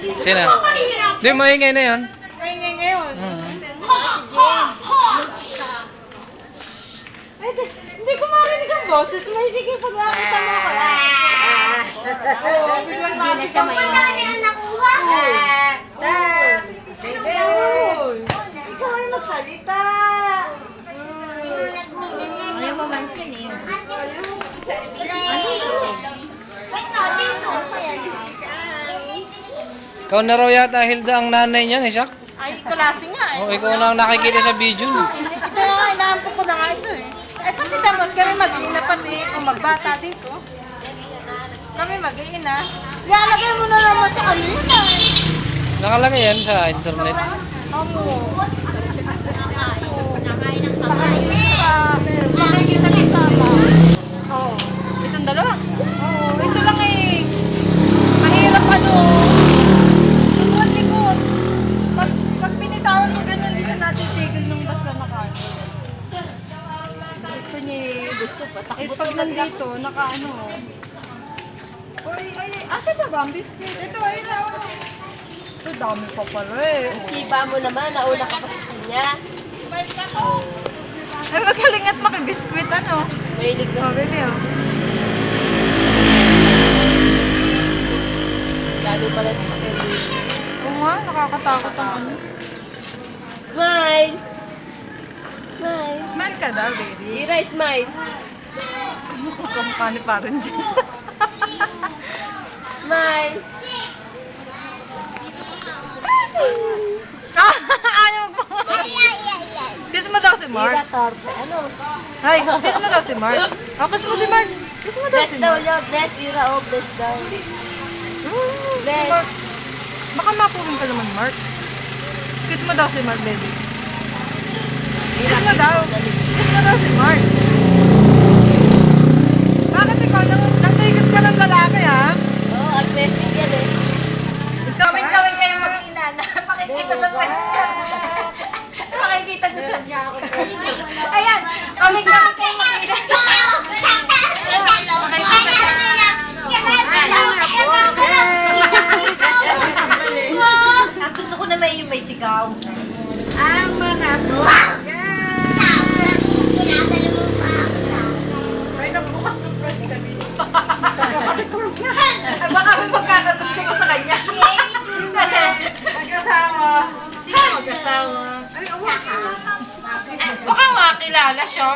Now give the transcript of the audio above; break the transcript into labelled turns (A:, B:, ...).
A: Sino? Hindi, maingay na yun.
B: Maingay ngayon. Hindi ko marinig ang boses mo. Sige, pag nakita mo ako. Biglang
C: Hindi na siya maingay.
B: Ikaw ay magsalita.
C: Ayaw mo mansin eh.
A: Ikaw na raw yata, Hilda, ang nanay niyan, Isak.
B: Ay, klase nga eh.
A: Oh, ikaw na ang nakikita sa video.
B: Ito na nga, inaampo ko na nga ito eh. Eh, pati dapat kami mag-iina pati kung magbata dito. Kami mag-iina. Lalagay mo na naman sa kanina.
A: Nakalagay yan sa internet.
B: Makikita kasama. Oo. Itong dalawa? Oo. Ito lang eh. Mahirap ano. Likod. Pag pinitawan mo ganyan, hindi siya natitigil nung basta nakaano. Gusto niya gusto pa. Eh, pag nandito, nakaano. Ay, asa ba ba ang biscuit? Ito, ayun na. Ito, dami pa pala eh.
C: Siba mo naman, nauna ka pa sa kanya.
B: Ay, magaling at makabiskwit, ano?
C: Mahilig na
B: Oh, baby, oh.
C: lalo pala sa kanya.
B: Oo nga, nakakatakot ang ano.
C: Smile! Smile!
B: Smile ka daw, baby.
C: Ira, smile!
B: Kamukha ni parang dyan.
C: Smile!
B: Ayaw mo. Kiss mo daw si
C: Ira,
B: Mark.
C: torpe. Ano?
B: Ay, kiss mo daw si Mark. Oh, kiss mo si Mark. Kiss mo daw
C: Bless
B: si
C: daw,
B: Mark.
C: Lord. Bless, Ira, oh, bless daw. Bless.
B: Mark. Baka makuhin ka naman, Mark. Kiss mo daw si Mark, baby. Kiss mo daw. Kiss mo daw si Mark. Bakit ikaw nang-kiss ka ng lalaki, ha?
C: Oo, aggressive yan eh.
B: Kawin-kawin kayo mag-iina na makikita sa question. Makikita sa ayan, kawin-kawin kayo mag-iina. Gusto ko na may sigaw. Ang mga ay, nagbukas ng press kami. Baka may magkakagusto ko sa kanya. Mag-asawa. Sino mag-asawa? Ay, baka makakilala siya.